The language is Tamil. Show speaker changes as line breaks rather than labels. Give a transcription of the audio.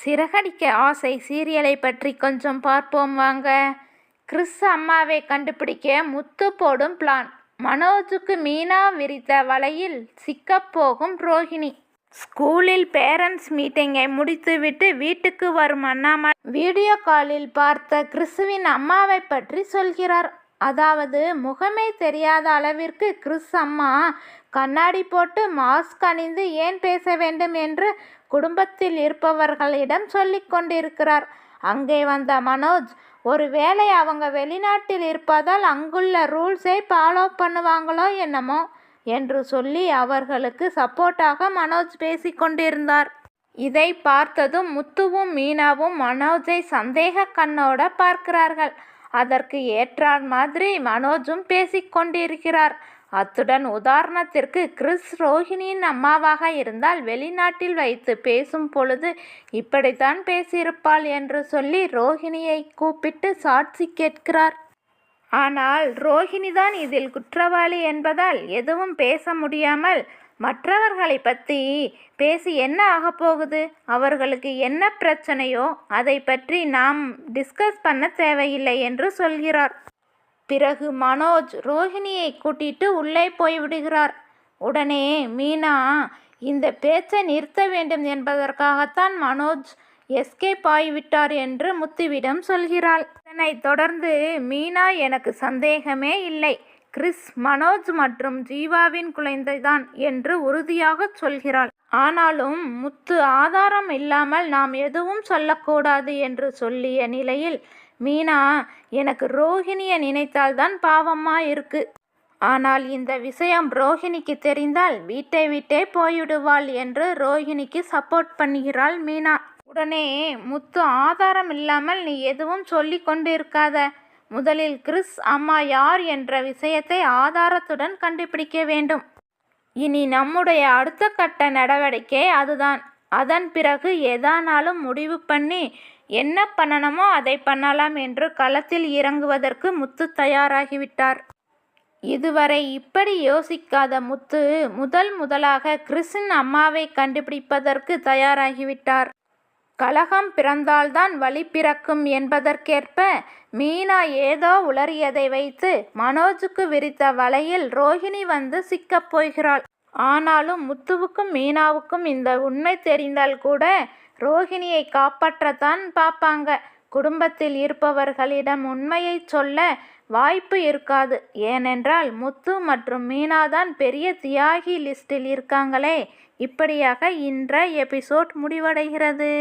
சிறகடிக்க ஆசை சீரியலை பற்றி கொஞ்சம் பார்ப்போம் வாங்க. கிறிஸ் அம்மாவை கண்டுபிடிக்க முத்து போடும் பிளான். மனோஜுக்கு மீனா விரித்த வலையில் சிக்கப்போகும் ரோஹிணி. ஸ்கூலில் பேரண்ட்ஸ் மீட்டிங்கை முடித்துவிட்டு வீட்டுக்கு வரும் அண்ணாமலை வீடியோ காலில் பார்த்த கிறிஸுவின் அம்மாவை பற்றி சொல்கிறார். அதாவது முகமே தெரியாத அளவிற்கு கிறிஸ் அம்மா கண்ணாடி போட்டு மாஸ்க் அணிந்து ஏன் பேச வேண்டும் என்று குடும்பத்தில் இருப்பவர்களிடம் சொல்லிக் கொண்டிருக்கிறார். அங்கே வந்த மனோஜ், ஒருவேளை அவங்க வெளிநாட்டில் இருப்பதால் அங்குள்ள ரூல்ஸை ஃபாலோ பண்ணுவாங்களோ என்னமோ என்று சொல்லி அவர்களுக்கு சப்போர்ட்டாக மனோஜ் பேசிக்கொண்டிருந்தார். இதை பார்த்ததும் முத்துவும் மீனாவும் மனோஜை சந்தேக கண்ணோட பார்க்கிறார்கள். அதற்கு ஏற்றார் மாதிரி மனோஜும் பேசிக்கொண்டிருக்கிறார். அத்துடன் உதாரணத்திற்கு கிறிஸ் ரோஹிணியின் அம்மாவாக இருந்தால் வெளிநாட்டில் வைத்து பேசும் பொழுது இப்படித்தான் பேசியிருப்பாள் என்று சொல்லி ரோஹிணியை கூப்பிட்டு சாட்சி கேட்கிறார். ஆனால் ரோஹிணிதான் இதில் குற்றவாளி என்பதால் எதுவும் பேச முடியாமல் மற்றவர்களை பற்றி பேசி என்ன ஆகப்போகுது, அவர்களுக்கு என்ன பிரச்சனையோ அதை பற்றி நாம் டிஸ்கஸ் பண்ண தேவையில்லை என்று சொல்கிறார். பிறகு மனோஜ் ரோஹிணியை கூட்டிட்டு உள்ளே போய்விடுகிறார். உடனே மீனா இந்த பேச்சை நிறுத்த வேண்டும் என்பதற்காகத்தான் மனோஜ் எஸ்கேப் ஆகிவிட்டார் என்று முத்துவிடம் சொல்கிறாள். இதனைத் தொடர்ந்து மீனா, எனக்கு சந்தேகமே இல்லை, கிறிஸ் மனோஜ் மற்றும் ஜீவாவின் குழந்தைதான் என்று உறுதியாக சொல்கிறாள். ஆனாலும் முத்து ஆதாரம் இல்லாமல் நாம் எதுவும் சொல்லக்கூடாது என்று சொல்லிய நிலையில் மீனா, எனக்கு ரோஹிணியை நினைத்தால்தான் பாவமா இருக்கு, ஆனால் இந்த விஷயம் ரோஹிணிக்கு தெரிந்தால் வீட்டை விட்டே போய்விடுவாள் என்று ரோஹிணிக்கு சப்போர்ட் பண்ணுகிறாள் மீனா. உடனே முத்து, ஆதாரம் இல்லாமல் நீ எதுவும் சொல்லி கொண்டு இருக்காத, முதலில் கிறிஸ் அம்மா யார் என்ற விஷயத்தை ஆதாரத்துடன் கண்டுபிடிக்க வேண்டும். இனி நம்முடைய அடுத்த கட்ட நடவடிக்கை அதுதான். அதன் பிறகு எதானாலும் முடிவு பண்ணி என்ன பண்ணணுமோ அதை பண்ணலாம் என்று களத்தில் இறங்குவதற்கு முத்து தயாராகிவிட்டார். இதுவரை இப்படி யோசிக்காத முத்து முதலாக கிறிஸின் அம்மாவை கண்டுபிடிப்பதற்கு தயாராகிவிட்டார். கலகம் பிறந்தால்தான் வழி பிறக்கும் என்பதற்கேற்ப மீனா ஏதோ உளறியதை வைத்து மனோஜுக்கு விரித்த வலையில் ரோஹிணி வந்து சிக்கப் போகிறாள். ஆனாலும் முத்துவுக்கும் மீனாவுக்கும் இந்த உண்மை தெரிந்தால் கூட ரோஹிணியை காப்பாற்றத்தான் பார்ப்பாங்க. குடும்பத்தில் இருப்பவர்களிடம் உண்மையை சொல்ல வாய்ப்பு இருக்காது. ஏனென்றால் முத்து மற்றும் மீனாதான் பெரிய தியாகி லிஸ்டில் இருக்காங்களே. இப்படியாக இன்றைய எபிசோட் முடிவடைகிறது.